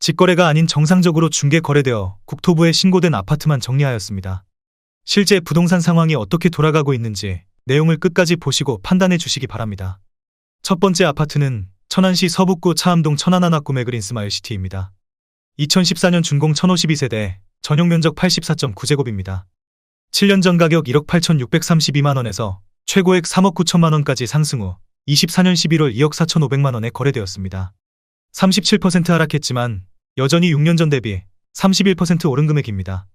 직거래가 아닌 정상적으로 중개 거래되어 국토부에 신고된 아파트만 정리하였습니다. 실제 부동산 상황이 어떻게 돌아가고 있는지 내용을 끝까지 보시고 판단해 주시기 바랍니다. 첫 번째 아파트는 천안시 서북구 차암동 천안하나 구매그린 스마일시티입니다. 2014년 준공 1052세대, 전용면적 84.9제곱입니다. 7년 전 가격 1억 8,632만원에서 최고액 3억 9천만원까지 상승 후 24년 11월 2억 4,500만원에 거래되었습니다. 37% 하락했지만 여전히 6년 전 대비 31% 오른 금액입니다.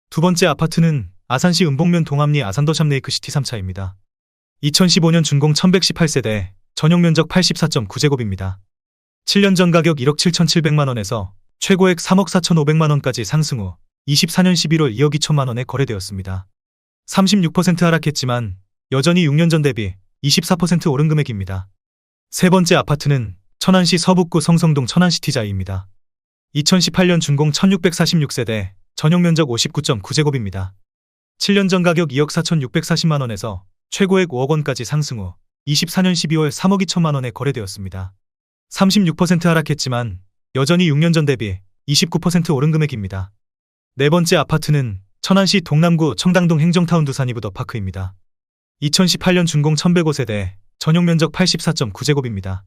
두 번째 아파트는 아산시 은복면 동암리 아산더샵 레이크시티 3차입니다. 2015년 준공 1118세대, 전용면적 84.9제곱입니다. 7년 전 가격 1억 7,700만원에서 최고액 3억 4,500만원까지 상승 후 24년 11월 2억 2천만원에 거래되었습니다. 36% 하락했지만 여전히 6년 전 대비 24% 오른 금액입니다. 세 번째 아파트는 천안시 서북구 성성동 천안시티자이입니다. 2018년 준공 1646세대, 전용면적 59.9제곱입니다. 7년 전 가격 2억 4,640만원에서 최고액 5억원까지 상승 후 24년 12월 3억 2천만원에 거래되었습니다. 36% 하락했지만 여전히 6년 전 대비 29% 오른 금액입니다. 네 번째 아파트는 천안시 동남구 청담동 행정타운 두산이브더파크입니다. 2018년 준공 1105세대, 전용면적 84.9제곱입니다.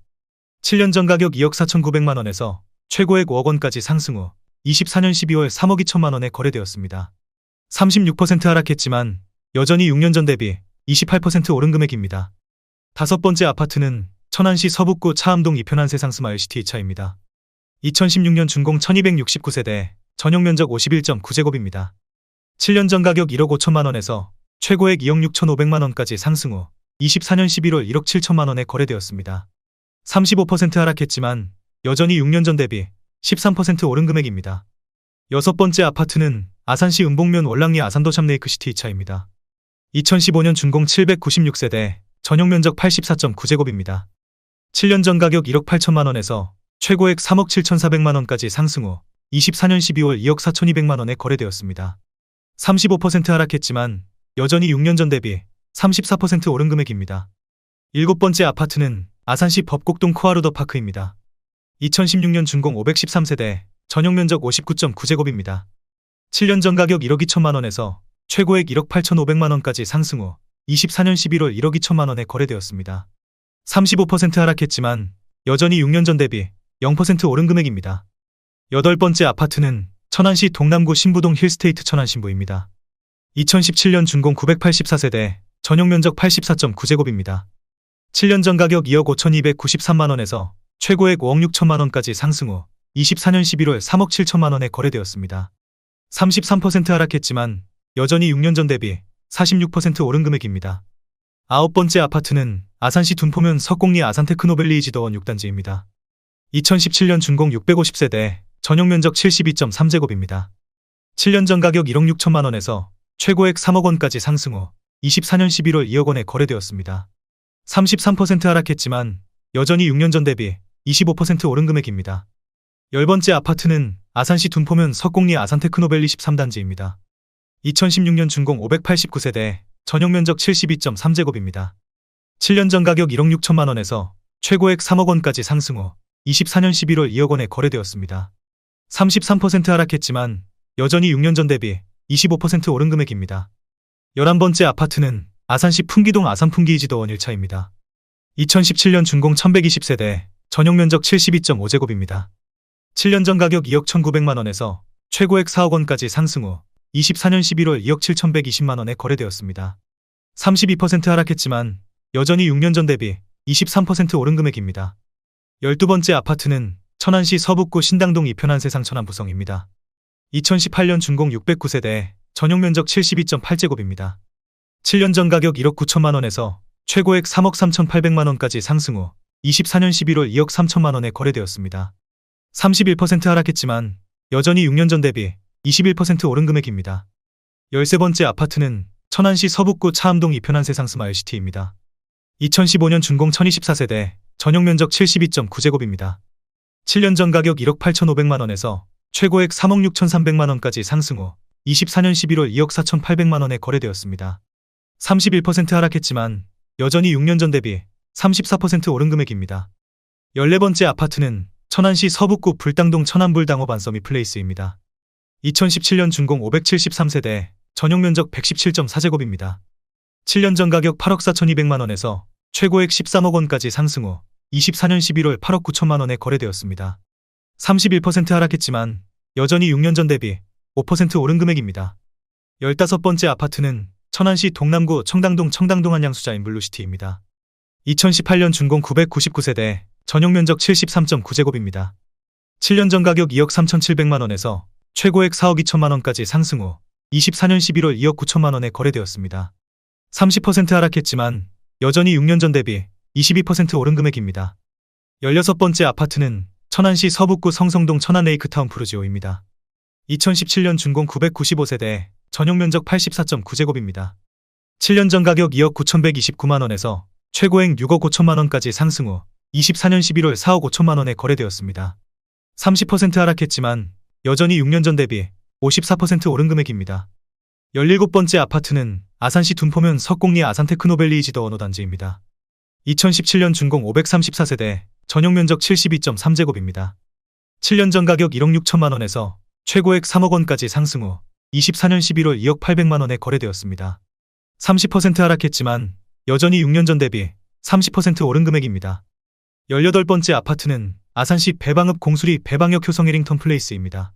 7년 전 가격 2억 4,900만원에서 최고액 5억원까지 상승 후 24년 12월 3억 2천만원에 거래되었습니다. 36% 하락했지만 여전히 6년 전 대비 28% 오른 금액입니다. 다섯 번째 아파트는 천안시 서북구 차암동 이편한 세상 스마일시티 2차입니다. 2016년 준공 1269세대, 전용면적 51.9제곱입니다. 7년 전 가격 1억 5천만원에서 최고액 2억 6,500만원까지 상승 후 24년 11월 1억 7천만원에 거래되었습니다. 35% 하락했지만 여전히 6년 전 대비 13% 오른 금액입니다. 여섯 번째 아파트는 아산시 은복면 월랑리 아산더샵 레이크시티 2차입니다. 2015년 준공 796세대, 전용면적 84.9제곱입니다. 7년 전 가격 1억 8천만원에서 최고액 3억 7,400만원까지 상승 후 24년 12월 2억 4,200만원에 거래되었습니다. 35% 하락했지만 여전히 6년 전 대비 34% 오른 금액입니다. 일곱 번째 아파트는 아산시 법곡동 코아루더파크입니다. 2016년 준공 513세대, 전용면적 59.9제곱입니다. 7년 전 가격 1억 2천만원에서 최고액 1억 8,500만원까지 상승 후 24년 11월 1억 2천만원에 거래되었습니다. 35% 하락했지만 여전히 6년 전 대비 0% 오른 금액입니다. 여덟 번째 아파트는 천안시 동남구 신부동 힐스테이트 천안신부입니다. 2017년 준공 984세대, 전용면적 84.9제곱입니다. 7년 전 가격 2억 5,293만원에서 최고액 5억 6천만원까지 상승 후 24년 11월 3억 7천만원에 거래되었습니다. 33% 하락했지만 여전히 6년 전 대비 46% 오른 금액입니다. 아홉 번째 아파트는 아산시 둔포면 석곡리 아산테크노밸리이지더원 6단지입니다. 2017년 준공 650세대, 전용면적 72.3제곱입니다. 7년 전 가격 1억 6천만원에서 최고액 3억원까지 상승 후 24년 11월 2억원에 거래되었습니다. 33% 하락했지만 여전히 6년 전 대비 25% 오른 금액입니다. 열 번째 아파트는 아산시 둔포면 석곡리 아산테크노밸리 13단지입니다. 2016년 준공 589세대, 전용면적 72.3제곱입니다. 7년 전 가격 1억 6천만원에서 최고액 3억원까지 상승 후 24년 11월 2억원에 거래되었습니다. 33% 하락했지만 여전히 6년 전 대비 25% 오른 금액입니다. 11번째 아파트는 아산시 풍기동 아산풍기이지더원 1차입니다. 2017년 준공 1120세대, 전용면적 72.5제곱입니다. 7년 전 가격 2억 1,900만원에서 최고액 4억원까지 상승 후 24년 11월 2억 7,120만원에 거래되었습니다. 32% 하락했지만 여전히 6년 전 대비 23% 오른 금액입니다. 12번째 아파트는 천안시 서북구 신당동 이편한 세상 천안부성입니다. 2018년 준공 609세대, 전용면적 72.8제곱입니다. 7년 전 가격 1억 9천만원에서 최고액 3억 3,800만원까지 상승 후 24년 11월 2억 3천만원에 거래되었습니다. 31% 하락했지만 여전히 6년 전 대비 21% 오른 금액입니다. 13번째 아파트는 천안시 서북구 차암동 이편한 세상 스마일시티입니다. 2015년 준공 1024세대, 전용면적 72.9제곱입니다. 7년 전 가격 1억 8,500만원에서 최고액 3억 6,300만원까지 상승 후 24년 11월 2억 4,800만원에 거래되었습니다. 31% 하락했지만 여전히 6년 전 대비 34% 오른 금액입니다. 14번째 아파트는 천안시 서북구 불당동 천안불당호 반서미 플레이스입니다. 2017년 준공 573세대, 전용면적 117.4제곱입니다. 7년 전 가격 8억 4,200만원에서 최고액 13억 원까지 상승 후 24년 11월 8억 9천만원에 거래되었습니다. 31% 하락했지만 여전히 6년 전 대비 5% 오른 금액입니다. 15번째 아파트는 천안시 동남구 청당동 한양수자인 블루시티입니다. 2018년 준공 999세대, 전용면적 73.9제곱입니다. 7년 전 가격 2억 3,700만원에서 최고액 4억 2천만원까지 상승 후 24년 11월 2억 9천만원에 거래되었습니다. 30% 하락했지만 여전히 6년 전 대비 22% 오른 금액입니다. 16번째 아파트는 천안시 서북구 성성동 천안레이크타운 푸르지오입니다. 2017년 준공 995세대, 전용면적 84.9제곱입니다. 7년 전 가격 2억 9,129만원에서 최고액 6억 5천만원까지 상승 후 24년 11월 4억 5천만원에 거래되었습니다. 30% 하락했지만 여전히 6년 전 대비 54% 오른 금액입니다. 17번째 아파트는 아산시 둔포면 석곡리 아산테크노밸리이지더 원호단지입니다. 2017년 준공 534세대, 전용면적 72.3제곱입니다. 7년 전 가격 1억 6천만원에서 최고액 3억 원까지 상승 후 24년 11월 2억 800만원에 거래되었습니다. 30% 하락했지만 여전히 6년 전 대비 30% 오른 금액입니다. 18번째 아파트는 아산시 배방읍 공수리 배방역 효성 해링턴 플레이스입니다.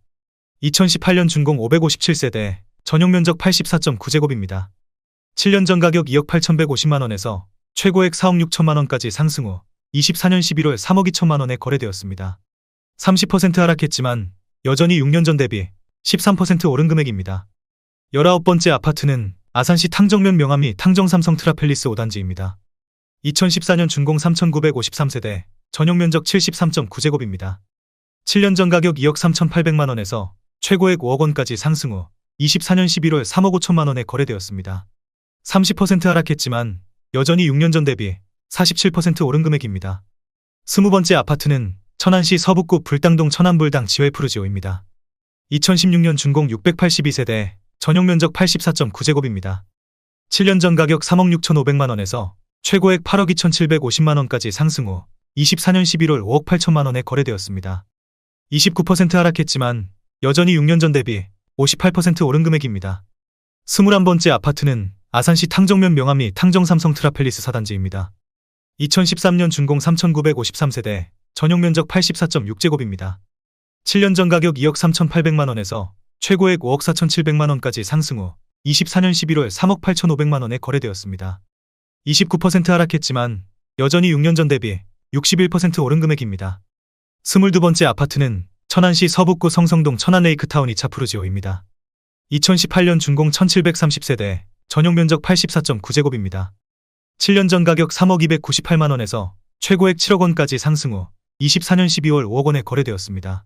2018년 준공 557세대, 전용면적 84.9제곱입니다. 7년 전 가격 2억 8,150만원에서 최고액 4억 6천만원까지 상승 후 24년 11월 3억 2천만원에 거래되었습니다. 30% 하락했지만 여전히 6년 전 대비 13% 오른 금액입니다. 19번째 아파트는 아산시 탕정면 명암리 탕정삼성 트라펠리스 5단지입니다. 2014년 준공 3,953세대, 전용면적 73.9제곱입니다. 7년 전 가격 2억 3,800만원에서 최고액 5억 원까지 상승 후 24년 11월 3억 5천만원에 거래되었습니다. 30% 하락했지만 여전히 6년 전 대비 47% 오른 금액입니다. 20번째 아파트는 천안시 서북구 불당동 천안불당 지회푸르지오입니다. 2016년 준공 682세대, 전용면적 84.9제곱입니다. 7년 전 가격 3억 6,500만원에서 최고액 8억 2,750만원까지 상승 후 24년 11월 5억 8천만원에 거래되었습니다. 29% 하락했지만 여전히 6년 전 대비 58% 오른 금액입니다. 21번째 아파트는 아산시 탕정면 명암리 탕정삼성 트라펠리스 4단지입니다. 2013년 준공 3,953세대, 전용면적 84.6제곱입니다. 7년 전 가격 2억 3,800만원에서 최고액 5억 4,700만원까지 상승 후 24년 11월 3억 8,500만원에 거래되었습니다. 29% 하락했지만 여전히 6년 전 대비 61% 오른 금액입니다. 22번째 아파트는 천안시 서북구 성성동 천안레이크타운 2차 푸르지오입니다. 2018년 준공 1,730세대, 전용면적 84.9제곱입니다. 7년 전 가격 3억 298만원에서 최고액 7억 원까지 상승 후 24년 12월 5억 원에 거래되었습니다.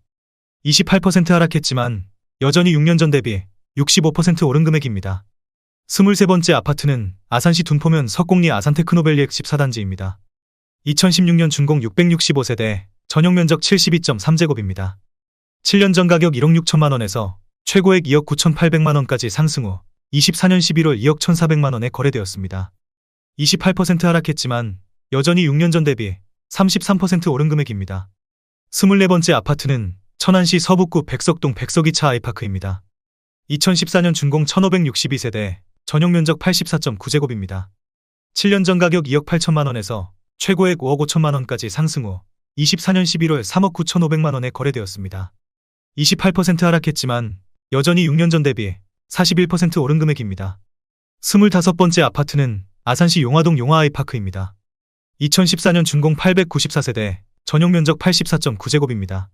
28% 하락했지만 여전히 6년 전 대비 65% 오른 금액입니다. 23번째 아파트는 아산시 둔포면 석곡리 아산테크노밸리 X 14단지입니다. 2016년 준공 665세대, 전용면적 72.3제곱입니다. 7년 전 가격 1억 6천만원에서 최고액 2억 9,800만원까지 상승 후 24년 11월 2억 1,400만원에 거래되었습니다. 28% 하락했지만 여전히 6년 전 대비 33% 오른 금액입니다. 24번째 아파트는 천안시 서북구 백석동 백석이차 아이파크입니다. 2014년 준공 1,562세대, 전용면적 84.9제곱입니다. 7년 전 가격 2억 8천만원에서 최고액 5억 5천만원까지 상승 후 24년 11월 3억 9,500만원에 거래되었습니다. 28% 하락했지만 여전히 6년 전 대비 41% 오른 금액입니다. 25번째 아파트는 아산시 용화동 용화아이파크입니다. 2014년 준공 894세대, 전용면적 84.9제곱입니다.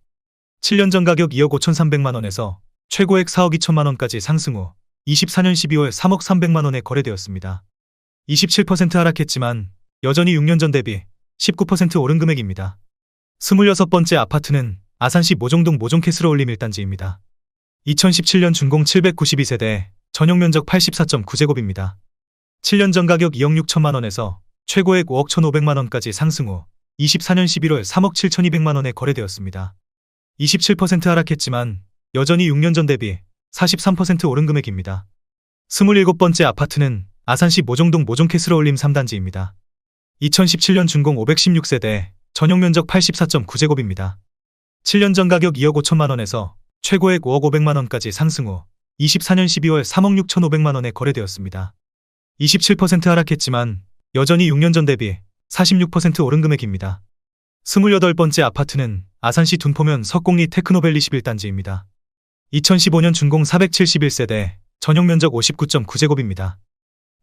7년 전 가격 2억 5,300만원에서 최고액 4억 2천만원까지 상승 후 24년 12월 3억 300만원에 거래되었습니다. 27% 하락했지만 여전히 6년 전 대비 19% 오른 금액입니다. 26번째 아파트는 아산시 모종동 모종캐슬어울림 1단지입니다. 2017년 준공 792세대, 전용면적 84.9제곱입니다. 7년 전 가격 2억 6천만원에서 최고액 5억 1,500만원까지 상승 후 24년 11월 3억 7,200만원에 거래되었습니다. 27% 하락했지만 여전히 6년 전 대비 43% 오른 금액입니다. 27번째 아파트는 아산시 모종동 모종캐슬어울림 3단지입니다. 2017년 준공 516세대, 전용면적 84.9제곱입니다. 7년 전 가격 2억 5천만 원에서 최고액 5억 5백만 원까지 상승 후 24년 12월 3억 6천5백만 원에 거래되었습니다. 27% 하락했지만 여전히 6년 전 대비 46% 오른 금액입니다. 28번째 아파트는 아산시 둔포면 석공리 테크노밸리 11단지입니다. 2015년 준공 471세대, 전용 면적 59.9제곱입니다.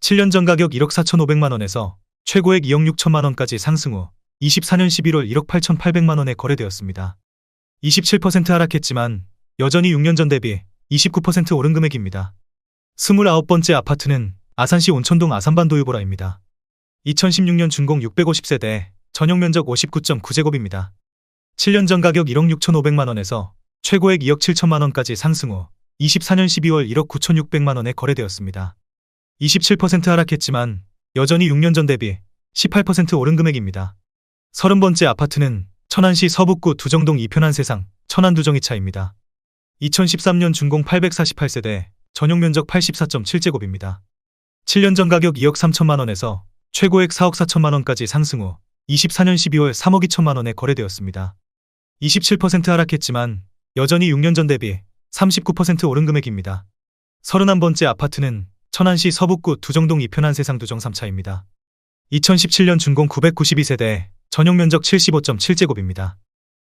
7년 전 가격 1억 4천5백만 원에서 최고액 2억 6천만 원까지 상승 후 24년 11월 1억 8천8백만 원에 거래되었습니다. 27% 하락했지만 여전히 6년 전 대비 29% 오른 금액입니다. 29번째 아파트는 아산시 온천동 아산반도유보라입니다. 2016년 준공 650세대, 전용 면적 59.9제곱입니다. 7년 전 가격 1억 6천5백만 원에서 최고액 2억 7천만 원까지 상승 후 24년 12월 1억 9천6백만 원에 거래되었습니다. 27% 하락했지만 여전히 6년 전 대비 18% 오른 금액입니다. 30번째 아파트는 천안시 서북구 두정동 이편한 세상 천안두정이차입니다. 2013년 준공 848세대, 전용 면적 84.7제곱입니다. 7년 전 가격 2억 3천만 원에서 최고액 4억 4천만 원까지 상승 후 24년 12월 3억 2천만 원에 거래되었습니다. 27% 하락했지만 여전히 6년 전 대비 39% 오른 금액입니다. 31번째 아파트는 천안시 서북구 두정동 이편한 세상 두정 3차입니다. 2017년 준공 992세대, 전용 면적 75.7제곱입니다.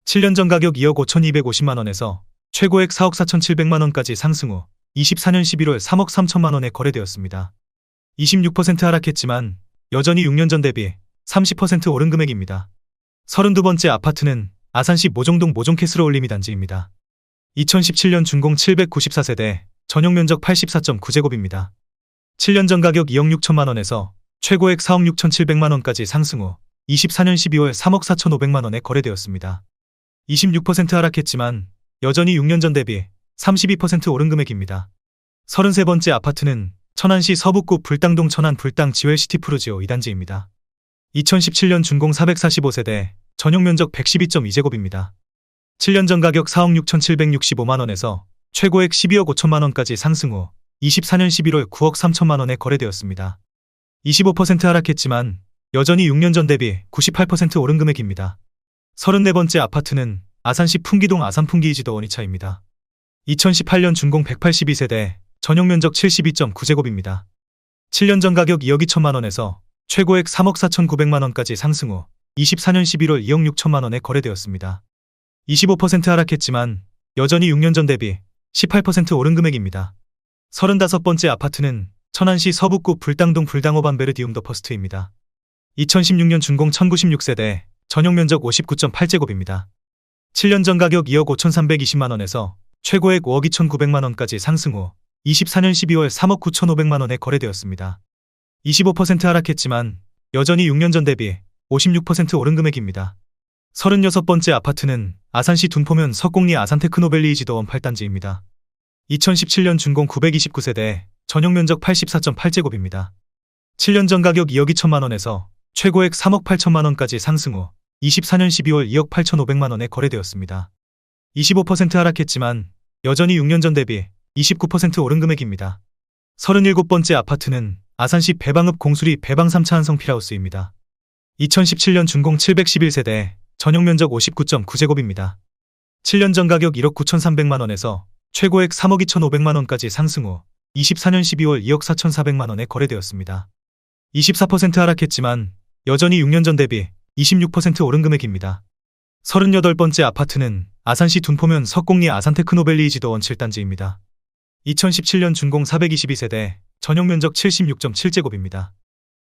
7년 전 가격 2억 5,250만 원에서 최고액 4억 4천7백만 원까지 상승 후 24년 11월 3억 3천만 원에 거래되었습니다. 26% 하락했지만 여전히 6년 전 대비 30% 오른 금액입니다. 32번째 아파트는 아산시 모종동 모종캐슬 올리미 단지입니다. 2017년 준공 794세대, 전용 면적 84.9제곱입니다. 7년 전 가격 2억 6천만 원에서 최고액 4억 6천7백만 원까지 상승 후 24년 12월 3억 4천5백만 원에 거래되었습니다. 26% 하락했지만 여전히 6년 전 대비 32% 오른 금액입니다. 33번째 아파트는 천안시 서북구 불당동 천안 불당 지웰시티 푸르지오 2단지입니다. 2017년 준공 445세대, 전용 면적 112.2제곱입니다. 7년 전 가격 4억 6천7백육십오만 원에서 최고액 12억 5천만 원까지 상승 후 24년 11월 9억 3천만 원에 거래되었습니다. 25% 하락했지만 여전히 6년 전 대비 98% 오른 금액입니다. 34번째 아파트는 아산시 풍기동 아산풍기이지도 원이차입니다. 2018년 준공 182세대, 전용 면적 72.9제곱입니다. 7년 전 가격 2억 2천만 원에서 최고액 3억 4천9백만 원까지 상승 후 24년 11월 2억 6천만 원에 거래되었습니다. 25% 하락했지만 여전히 6년 전 대비 18% 오른 금액입니다. 35번째 아파트는 천안시 서북구 불당동 불당호반베르디움 더 퍼스트입니다. 2016년 준공 1096세대, 전용 면적 59.8제곱입니다. 7년 전 가격 2억 5천3백이십만 원에서 최고액 5억 2천9백만 원까지 상승 후 24년 12월 3억 9천5백만 원에 거래되었습니다. 25% 하락했지만 여전히 6년 전 대비 56% 오른 금액입니다. 36번째 아파트는 아산시 둔포면 석공리 아산테크노밸리이지도원 8단지입니다. 2017년 준공 929세대, 전용 면적 84.8제곱입니다. 7년 전 가격 2억 2천만 원에서 최고액 3억 8천만 원까지 상승 후 24년 12월 2억 8천5백만 원에 거래되었습니다. 25% 하락했지만 여전히 6년 전 대비 29% 오른 금액입니다. 37번째 아파트는 아산시 배방읍 공수리 배방 3차 한성 필하우스입니다. 2017년 준공 711세대, 전용 면적 59.9제곱입니다. 7년 전 가격 1억 9천3백만 원에서 최고액 3억 2천5백만 원까지 상승 후 24년 12월 2억 4천4백만 원에 거래되었습니다. 24% 하락했지만 여전히 6년 전 대비 26% 오른 금액입니다. 38번째 아파트는 아산시 둔포면 석공리 아산테크노밸리이지도원 7단지입니다. 2017년 준공 422세대, 전용 면적 76.7제곱입니다.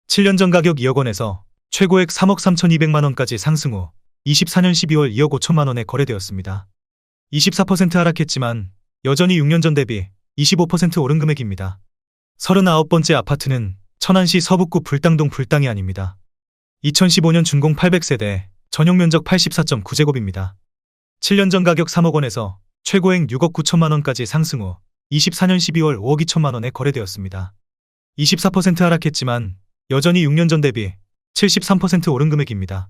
7년 전 가격 2억 원에서 최고액 3억 3천2백만 원까지 상승 후 24년 12월 2억 5천만 원에 거래되었습니다. 24% 하락했지만 여전히 6년 전 대비 25% 오른 금액입니다. 39번째 아파트는 천안시 서북구 불당동 불당이 아닙니다. 2015년 준공 800세대, 전용 면적 84.9제곱입니다. 7년 전 가격 3억 원에서 최고액 6억 9천만 원까지 상승 후 24년 12월 5억 2천만 원에 거래되었습니다. 24% 하락했지만 여전히 6년 전 대비 73% 오른 금액입니다.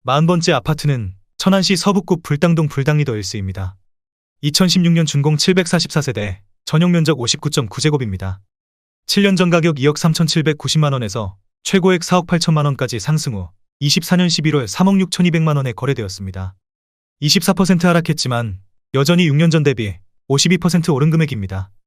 40번째 아파트는 천안시 서북구 불당동 불당리더 1스입니다. 2016년 준공 744세대, 전용 면적 59.9제곱입니다. 7년 전 가격 2억 3천7백구십만 원에서 최고액 4억 8천만 원까지 상승 후 24년 11월 3억 6천2백만 원에 거래되었습니다. 24% 하락했지만 여전히 6년 전 대비 52% 오른 금액입니다.